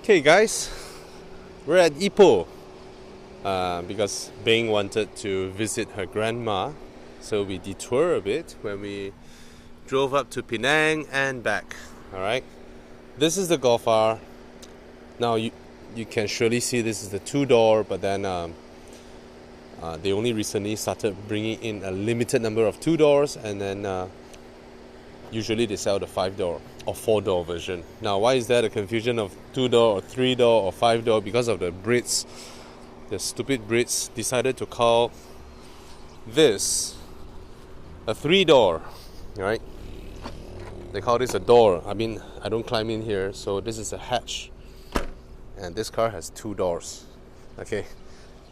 Okay guys, we're at Ipoh because Bing wanted to visit her grandma, so we detour a bit when we drove up to Penang and back. Alright, this is the Golf R. Now you can surely see this is the 2-door, but then they only recently started bringing in a limited number of 2-doors, and then usually they sell the 5-door or 4-door version. Now, why is there a confusion of 2-door or 3-door or 5-door? Because of the Brits. The stupid Brits decided to call this a 3-door, right? They call this a door. I mean, I don't climb in here, so this is a hatch. And this car has 2 doors. Okay,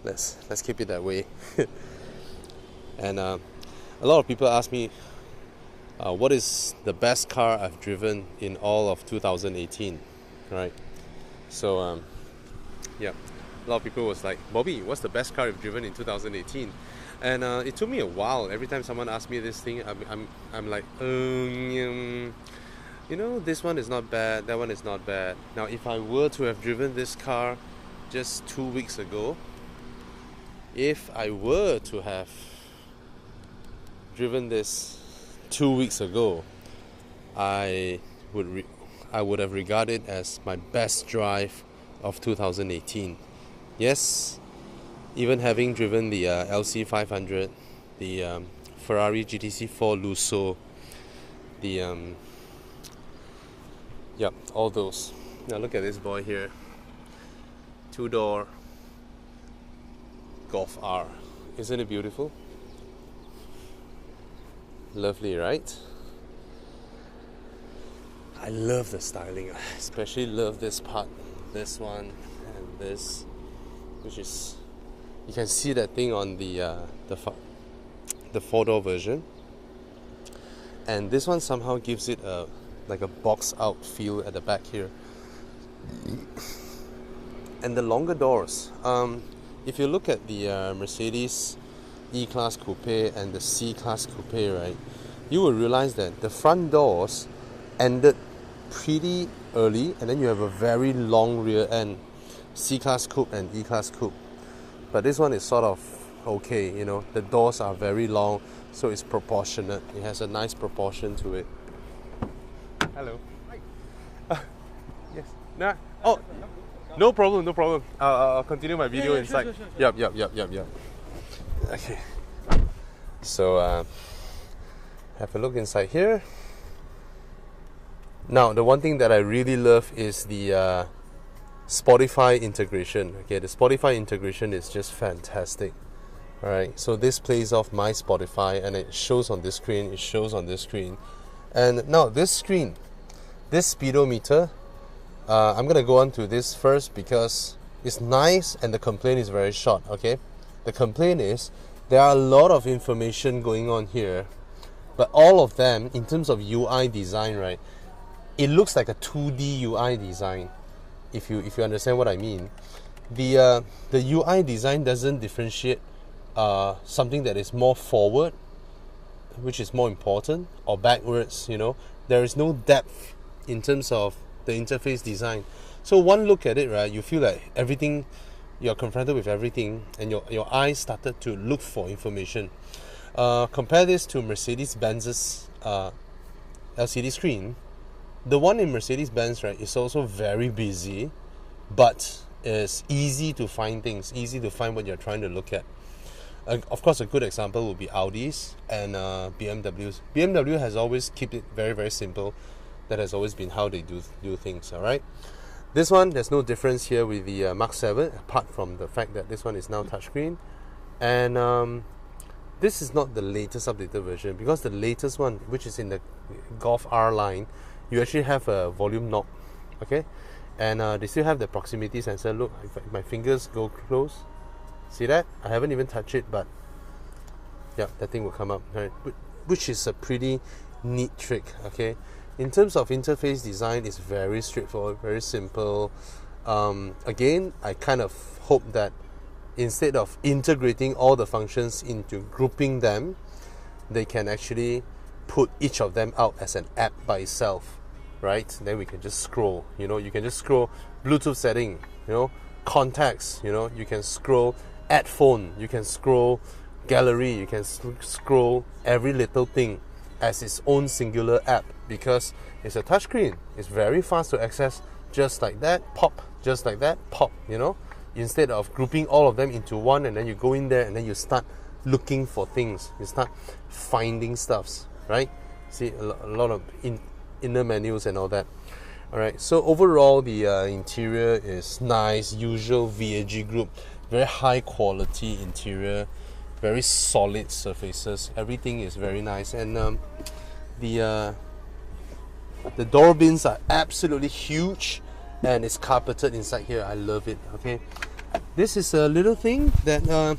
let's keep it that way. And a lot of people ask me, what is the best car I've driven in all of 2018, right? So, yeah, a lot of people was like, Bobby, what's the best car you've driven in 2018? And it took me a while. Every time someone asks me this thing, I'm like, you know, this one is not bad, that one is not bad. Now, if I were to have driven this car just 2 weeks ago, if I were to have driven this 2 weeks ago, I would have regarded as my best drive of 2018. Yes, even having driven the LC500, the Ferrari GTC4 Lusso, the yep, all those. Now look at this boy here, 2-door Golf R. Isn't it beautiful? Lovely, right? I love the styling. I especially love this part, this one and this, which is, you can see that thing on the 4-door version, and this one somehow gives it a like a box out feel at the back here. And the longer doors. If you look at the Mercedes E-Class Coupe and the C-Class Coupe, right, you will realize that the front doors ended pretty early, and then you have a very long rear end, C-Class Coupe and E-Class Coupe. But this one is sort of okay, you know, the doors are very long, so it's proportionate. It has a nice proportion to it. Hello. Hi. Yes. Nah. Oh, no problem, no problem. I'll continue my video inside. Sure. Yep. Okay. So, have a look inside here. Now, the one thing that I really love is the Spotify integration. Okay, the Spotify integration is just fantastic. Alright, so this plays off my Spotify, and it shows on this screen, it shows on this screen. And now, this screen, this speedometer, I'm going to go on to this first because it's nice and the complaint is very short, okay? The complaint is there are a lot of information going on here, but all of them, in terms of UI design, right, it looks like a 2D UI design, if you understand what I mean. The UI design doesn't differentiate something that is more forward, which is more important, or backwards, you know. There is no depth in terms of the interface design. So one look at it, right, you feel like everything, you're confronted with everything, and your eyes started to look for information. Compare this to Mercedes-Benz's LCD screen. The one in Mercedes-Benz, right, is also very busy, but it's easy to find things, easy to find what you're trying to look at. Of course, a good example would be Audis and BMWs. BMW has always kept it very, very simple. That has always been how they do things, alright? This one, there's no difference here with the Mark 7, apart from the fact that this one is now touchscreen. And this is not the latest updated version, because the latest one, which is in the Golf R line, you actually have a volume knob, okay? And they still have the proximity sensor. Look, if my fingers go close, see that? I haven't even touched it, but yeah, that thing will come up, right? Which is a pretty neat trick, okay? In terms of interface design, it's very straightforward, very simple. Again, I kind of hope that instead of integrating all the functions into grouping them, they can actually put each of them out as an app by itself. right? Then we can just scroll. You know, you can just scroll Bluetooth setting, you know, contacts, you know, you can scroll add phone, you can scroll gallery, you can scroll every little thing as its own singular app, because it's a touchscreen. It's very fast to access, just like that, pop, just like that, pop, you know, instead of grouping all of them into one, and then you go in there and then you start looking for things, you start finding stuffs, right? See a lot of inner menus and all that. All right, so overall the interior is nice, usual VAG group, very high quality interior, very solid surfaces, everything is very nice, and the door bins are absolutely huge, and it's carpeted inside here. I love it. Okay, this is a little thing that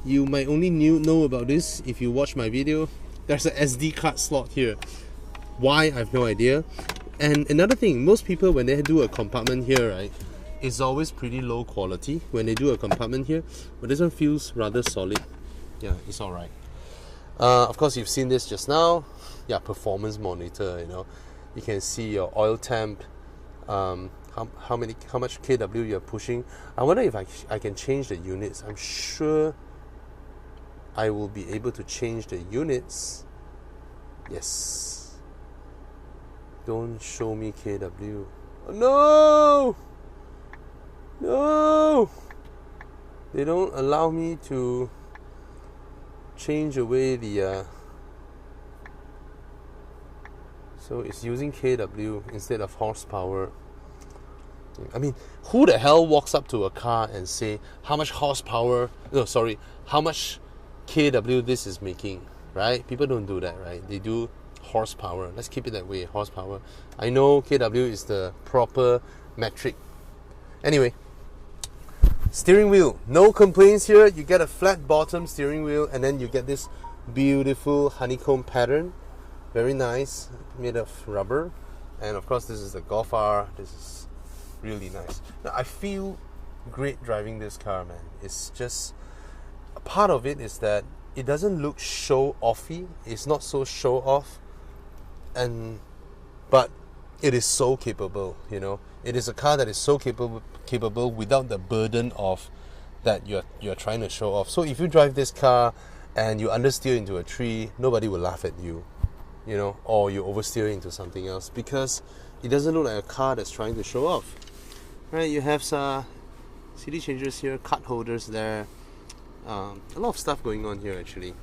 you might only know about this if you watch my video. There's an SD card slot here. Why? I have no idea. And another thing, most people when they do a compartment here, right, it's always pretty low quality when they do a compartment here, but this one feels rather solid. Yeah, it's alright. Of course, you've seen this just now. Yeah, performance monitor, you know, you can see your oil temp, how much kW you're pushing. I wonder if I can change the units. I'm sure I will be able to change the units. Yes. Don't show me kW. Oh, no! No! They don't allow me to change away the so it's using kW instead of horsepower. I mean, who the hell walks up to a car and say how much horsepower, no sorry, how much kW this is making, right? People don't do that, right? They do horsepower. Let's keep it that way, horsepower. I know kW is the proper metric. Anyway, steering wheel, no complaints here. You get a flat bottom steering wheel, and then you get this beautiful honeycomb pattern, very nice, made of rubber. And of course this is the Golf R. This is really nice. Now, I feel great driving this car, man. It's just, a part of it is that it doesn't look show-offy. It's not so show-off, but it is so capable, you know. It is a car that is so capable without the burden of that you're trying to show off. So if you drive this car and you understeer into a tree, nobody will laugh at you, you know, or you oversteer into something else, because it doesn't look like a car that's trying to show off. Right, you have some CD changers here, card holders there, a lot of stuff going on here actually,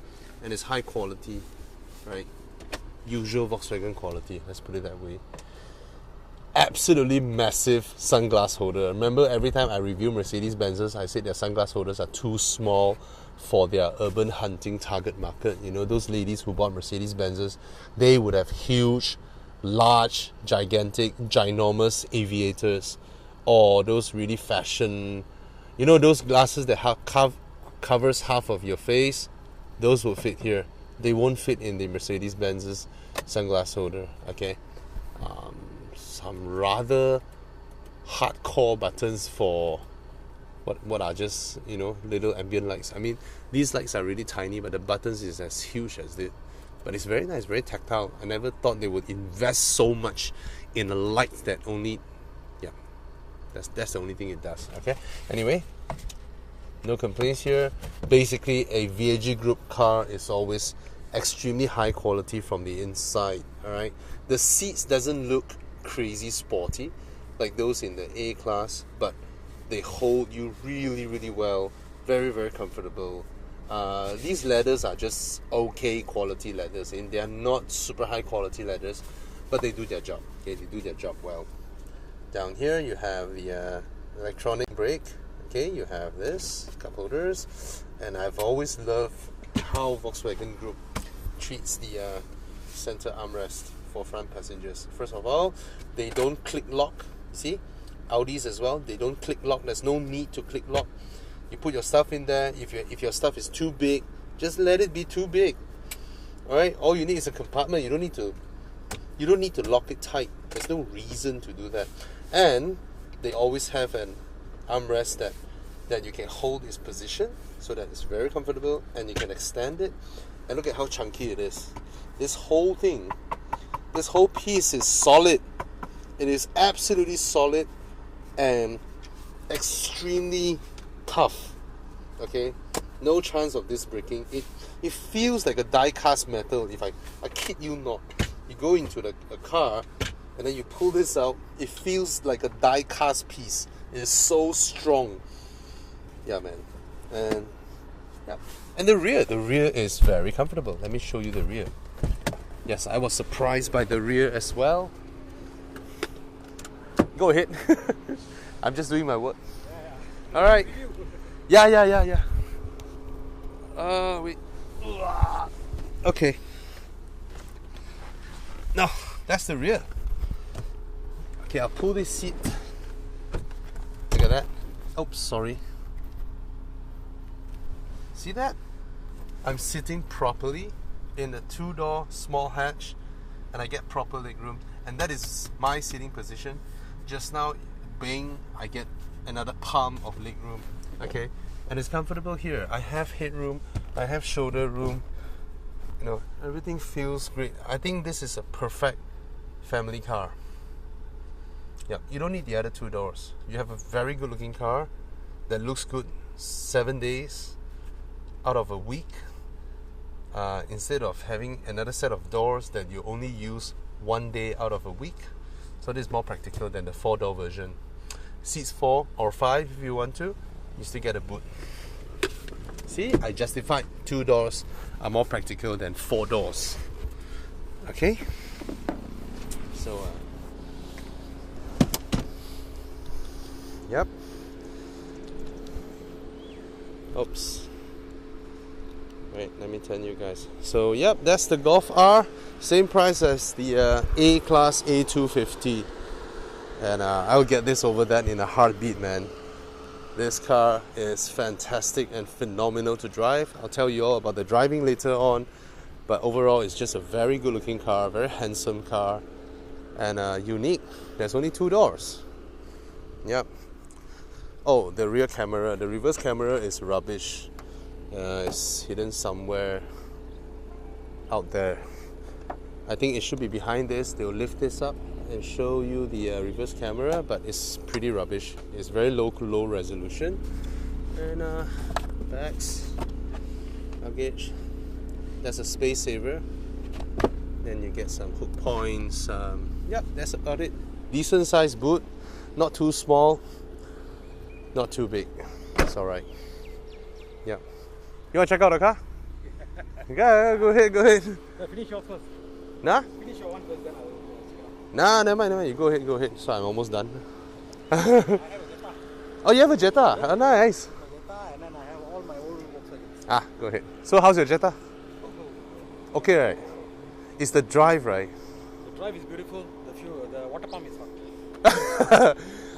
and it's high quality, right? Usual Volkswagen quality, let's put it that way. Absolutely massive sunglass holder. Remember, every time I review Mercedes-Benzes, I said their sunglass holders are too small for their urban hunting target market. You know, those ladies who bought Mercedes-Benzes, they would have huge, large, gigantic, ginormous aviators, or those really fashion, you know, those glasses that covers half of your face. Those will fit here. They won't fit in the Mercedes-Benz's sunglass holder. Okay, some rather hardcore buttons for what are just, you know, little ambient lights. I mean, these lights are really tiny, but the buttons is as huge as it. But it's very nice, very tactile. I never thought they would invest so much in a light that only, yeah, that's the only thing it does. Okay. Anyway, no complaints here. Basically, a VAG group car is always extremely high quality from the inside. All right. The seats doesn't look crazy sporty like those in the A class, but they hold you really, really well. Very, very comfortable. These leathers are just okay quality leathers, and they are not super high quality leathers, but they do their job. Okay, they do their job well. Down here you have the electronic brake. Okay, you have this cup holders, and I've always loved how Volkswagen Group treats the center armrest for front passengers. First of all, they don't click lock. See, Audis as well, they don't click lock. There's no need to click lock. You put your stuff in there. If your stuff is too big, just let it be too big. All right. All you need is a compartment. You don't need to lock it tight. There's no reason to do that. And they always have an armrest that you can hold its position so that it's very comfortable, and you can extend it. And look at how chunky it is. This whole thing This whole piece is solid. It is absolutely solid and extremely tough. Okay, no chance of this breaking. It feels like a die-cast metal. If I kid you not, you go into a car and then you pull this out, it feels like a die-cast piece. It is so strong. Yeah, man. And yeah, and the rear is very comfortable. Let me show you the rear. Yes, I was surprised by the rear as well. Go ahead. I'm just doing my work. All right. Yeah. Wait. Okay. No, that's the rear. Okay, I'll pull this seat. Look at that. Oops, sorry. See that? I'm sitting properly in a 2-door small hatch, and I get proper leg room, and that is my sitting position. Just now, bang, I get another palm of leg room. Okay, and it's comfortable here. I have headroom, I have shoulder room. You know, everything feels great. I think this is a perfect family car. Yeah, you don't need the other 2 doors. You have a very good looking car that looks good 7 days out of a week, instead of having another set of doors that you only use 1 day out of a week. So this is more practical than the 4-door version. Seats 4 or 5 if you want to, you still get a boot. See, I justified 2 doors are more practical than 4 doors. Okay, so yep. Oops. Wait, let me tell you guys. So yep, that's the Golf R. Same price as the A-Class A250. And I'll get this over that in a heartbeat, man. This car is fantastic and phenomenal to drive. I'll tell you all about the driving later on. But overall, it's just a very good looking car, very handsome car. And unique. There's only 2 doors. Yep. Oh, the rear camera. The reverse camera is rubbish. It's hidden somewhere out there. I think it should be behind this. They'll lift this up and show you the reverse camera, but it's pretty rubbish. It's very low resolution. And bags, luggage. That's a space saver. Then you get some hook points. Yep, that's about it. Decent sized boot, not too small, not too big. It's alright. Yep. You want to check out the car? Yeah, go ahead. Finish yours first. Nah? Finish your one first, then I will check out. Nah, never mind. You go ahead. So I'm almost done. I have a Jetta. Oh, you have a Jetta? Oh, nice. My Jetta, and then I have all my old Volkswagen. Ah, go ahead. So how's your Jetta? Okay, right? It's the drive, right? The drive is beautiful. The water pump is fun.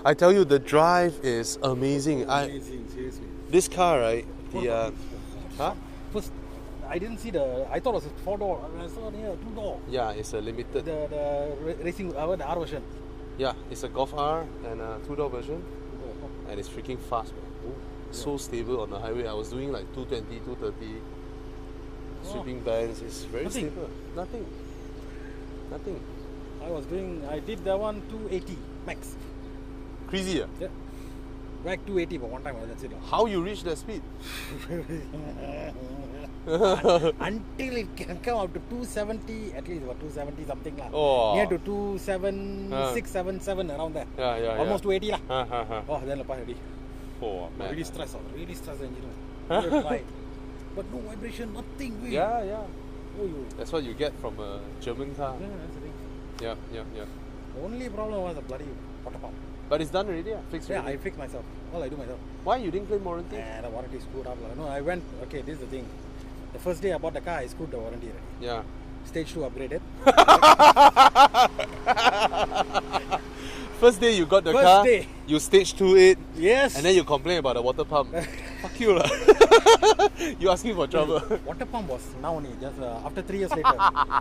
I tell you, the drive is amazing. Amazing, seriously. This car, right? Huh? First, I didn't see I thought it was a 4-door. I saw it here, 2-door. Yeah, it's a limited. The racing, the R version. Yeah, it's a Golf R and a 2-door version. And it's freaking fast, man. So stable on the highway. I was doing like 220, 230. Sweeping bands. It's very stable. Nothing. I did that one 280 max. Crazy, yeah? Yeah. Back 280 for one time, that's it. How you reach that speed? Until it can come up to 270, at least about 270 something lah. Oh. Near to 276, 77 around there. Yeah. Almost 280 lah. Oh, then lepas already. Oh man. Really stressed the engine. But no vibration, nothing. Wait. Yeah. Oh, you. That's what you get from a German car. Yeah, that's the thing. Yeah. The only problem was the bloody water pump. But it's done already, fixed already? Yeah, I fixed myself. All I do myself. Why you didn't claim warranty? The warranty screwed up. No, I went, okay, this is the thing. The first day I bought the car, I screwed the warranty already. Yeah. Stage 2 upgraded. First day you got the car, day. You stage 2 it. Yes. And then you complain about the water pump. Fuck you lah. You asking for trouble. Water pump was now only, just after 3 years later.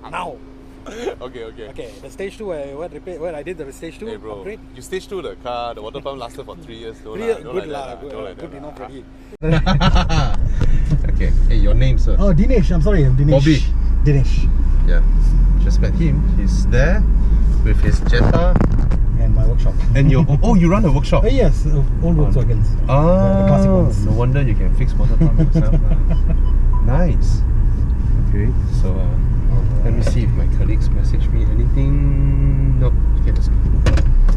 Now. Okay. The stage 2 I did the stage 2 hey bro, upgrade. You stage 2 the car, the water pump lasted for 3 years. Good enough already. Okay, hey, your name, sir? Oh, Dinesh. I'm sorry, Dinesh. Bobby. Dinesh. Yeah. Just met him. He's there with his Jetta And my workshop. and your. Oh, you run a workshop. Yes, old Volkswagens. The classic ones. No wonder you can fix motor pump yourself. Nice. Okay, so let me see if my colleagues message me anything. Nope. Okay, let's go.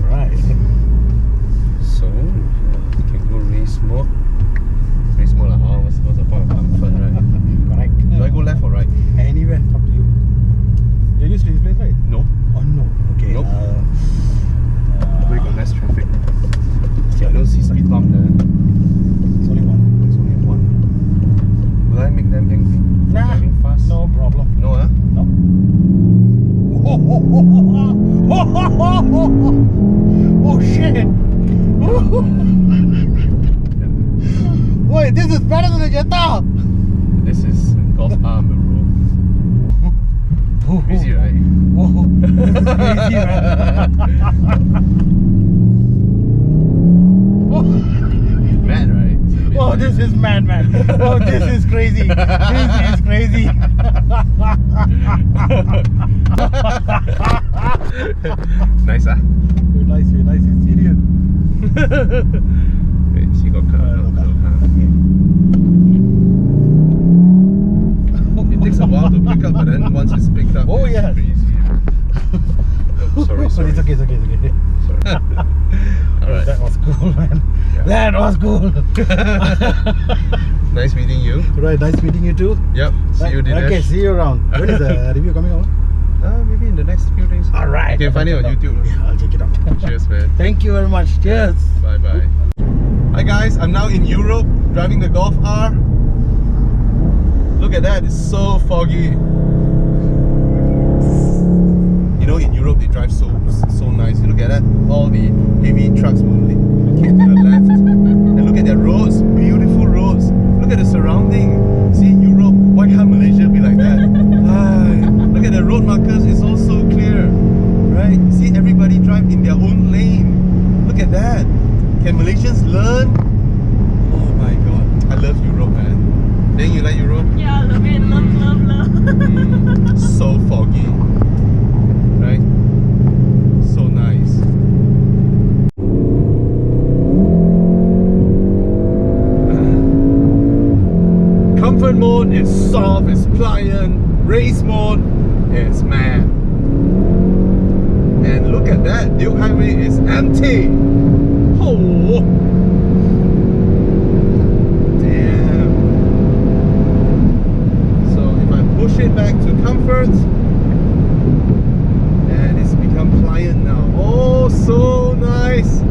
Right. So we can go race mode. Race mode, what's the point of comfort, right? Correct. Do I go left or right? Anywhere, up to you. You're used to this place, right? No. Oh no. Okay. Nope. We got less traffic. I don't see speed bump there. It's only one. It's only one. Will I make them angry? Nah. Driving fast? No problem. No, huh? No. Oh shit! Wait, this is better than the Jetta! This is Golf R, bro. Crazy, right? Whoa, this is crazy, man. Mad, right? Oh, this is mad, man. Oh, this is crazy. This is crazy. Nice, huh? Nice, it's serious. Wait, she got cut. It takes a while to pick up, but then once it's picked up, Oh, it's yes. crazy. Oh, sorry. It's okay. Sorry. Alright. That was cool, man. Yeah. That was cool. Nice meeting you. Right, nice meeting you too. Yep. See you, Dinesh. Okay, see you around. When is the review coming out? Maybe in the next few days. Alright. You can find it on YouTube. Yeah, I'll check it out. Cheers, man. Thank you very much. Cheers. Bye bye. Hi guys, I'm now in Europe driving the Golf R. Look at that, it's so foggy. You know, in Europe they drive so nice. You look at that, all the heavy trucks will kick to the left. And look at their roads, beautiful roads. Look at the surrounding. See, Europe, why can't Malaysia be like that? Look at the road markers, it's all so clear. Right? See, everybody drive in their own lane. Look at that. Can Malaysians learn? Oh my god. I love Europe, man. Then you like Europe? Yeah, I love it. Love. So foggy. Right? So nice. Comfort mode is soft, it's pliant. Race mode is mad. And look at that, Duke Highway is empty. Oh, damn. So if I push it back to comfort, and it's become pliant now. Oh, so nice.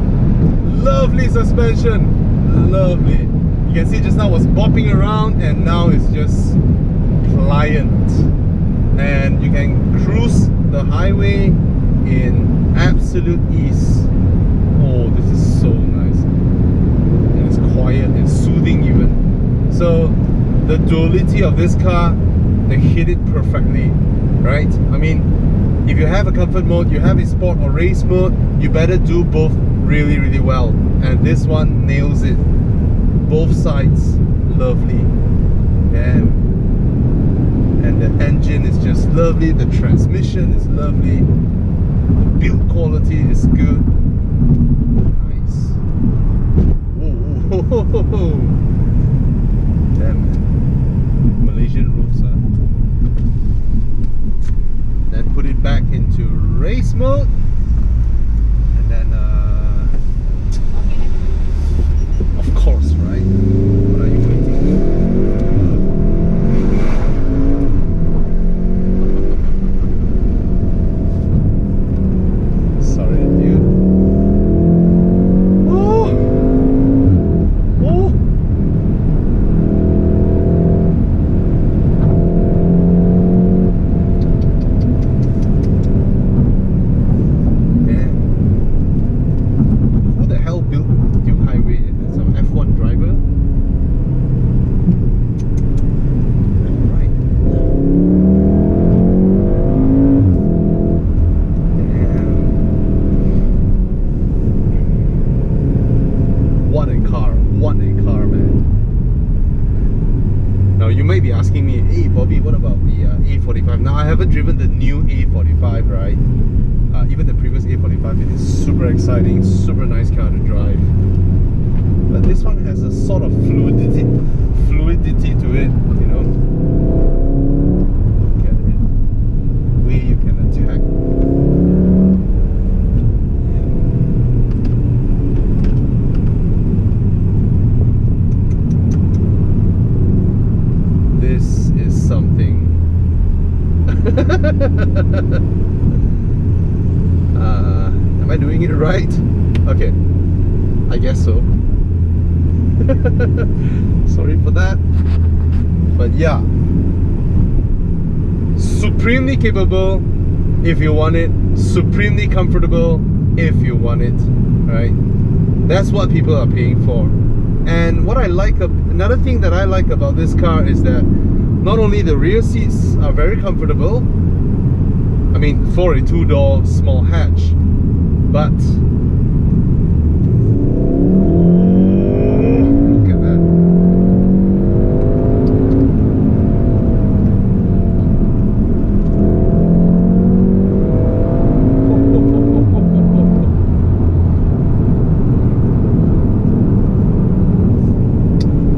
Lovely suspension. Lovely. You can see just now was bopping around and now it's just pliant. And you can cruise the highway in absolute ease. Oh, this is so nice. And it's quiet and soothing even. So the duality of this car, they hit it perfectly, right? I mean, if you have a comfort mode, you have a sport or race mode, you better do both really, really well. And this one nails it. Both sides, lovely. And the engine is just lovely, the transmission is lovely, the build quality is good. Nice. Whoa. Damn, Malaysian roofs, huh? Then put it back into race mode, and then of course, right? What are you waiting for? Sorry, dude. Oh! be asking me, hey Bobby, what about the A45? Now I haven't driven the new A45, right? Even the previous A45, it is super exciting, super nice car to drive. But this one has a sort of fluidity to it, you know. Look at it, the way you can attack. This is something. Am I doing it right? Okay, I guess so. Sorry for that. But yeah, supremely capable if you want it, supremely comfortable if you want it, right? That's what people are paying for. And what I like, another thing that I like about this car is that not only the rear seats are very comfortable, I mean for a two-door small hatch, but look at that.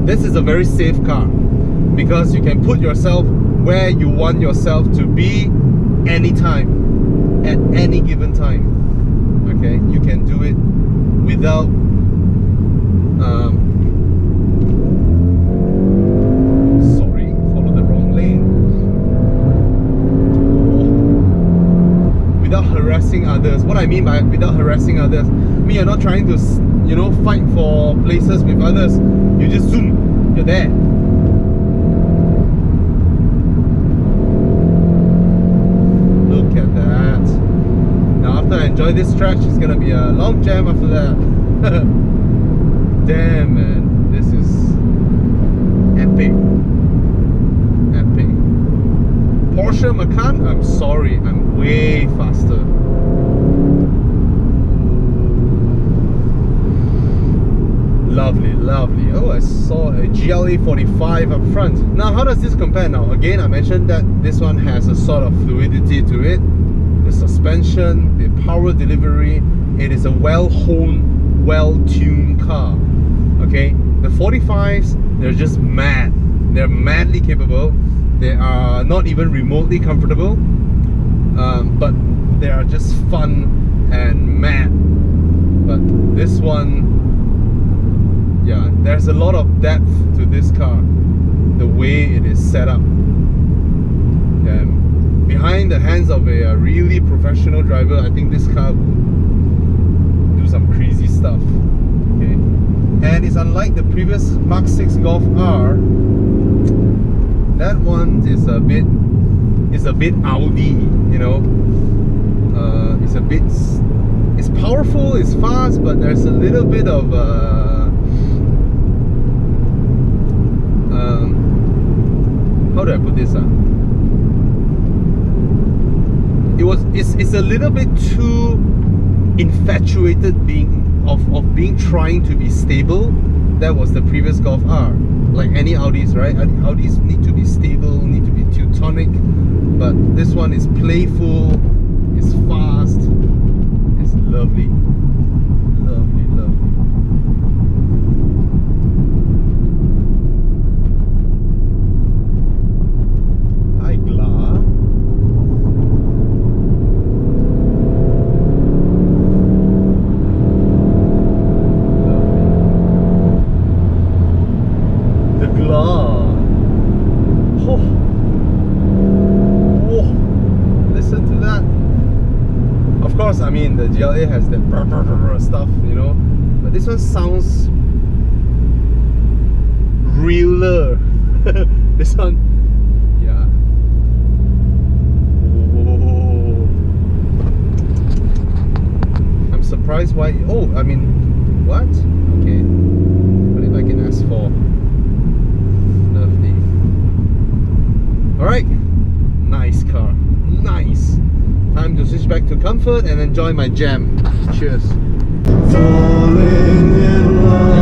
This is a very safe car because you can put yourself where you want yourself to be anytime, at any given time. Okay, you can do it without sorry, follow the wrong lane. Without harassing others. What I mean by without harassing others, I mean you're not trying to, you know, fight for places with others. You just zoom, you're there. Look at that. Now after I enjoy this stretch, it's gonna be a long jam after that. Damn man, this is epic. Epic. Porsche Macan, I'm sorry, I'm way faster. Lovely, lovely. Oh, I saw a GLA 45 up front. Now, how does this compare now? Again, I mentioned that this one has a sort of fluidity to it. The suspension, the power delivery, it is a well-honed, well-tuned car. Okay, the 45s, they're just mad. They're madly capable. They are not even remotely comfortable, but they are just fun and mad. But this one, yeah, there's a lot of depth to this car, the way it is set up. Behind the hands of a really professional driver, I think this car will do some crazy stuff. Okay, and it's unlike the previous Mark 6 Golf R. That one is a bit Audi, you know. It's powerful, it's fast, but there's a little bit of how do I put this? It's a little bit too infatuated trying to be stable. That was the previous Golf R. Like any Audis, right? Audis need to be stable, need to be Teutonic, but this one is playful, it's fast, it's lovely. Lovely, lovely. Hi, Gla. The Gla. Oh. Whoa. Listen to that. Of course, I mean the GLA has that stuff, you know, but this one sounds realer. This one, yeah. Whoa. I'm surprised why. Oh, I mean, what? Okay. What if I can ask for? Lovely. All right. Nice car. Nice. Time to switch back to comfort and enjoy my jam. Cheers. You're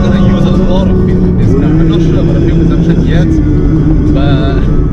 gonna use a lot of fuel in this car. I'm not sure about the fuel consumption yet, but Uh,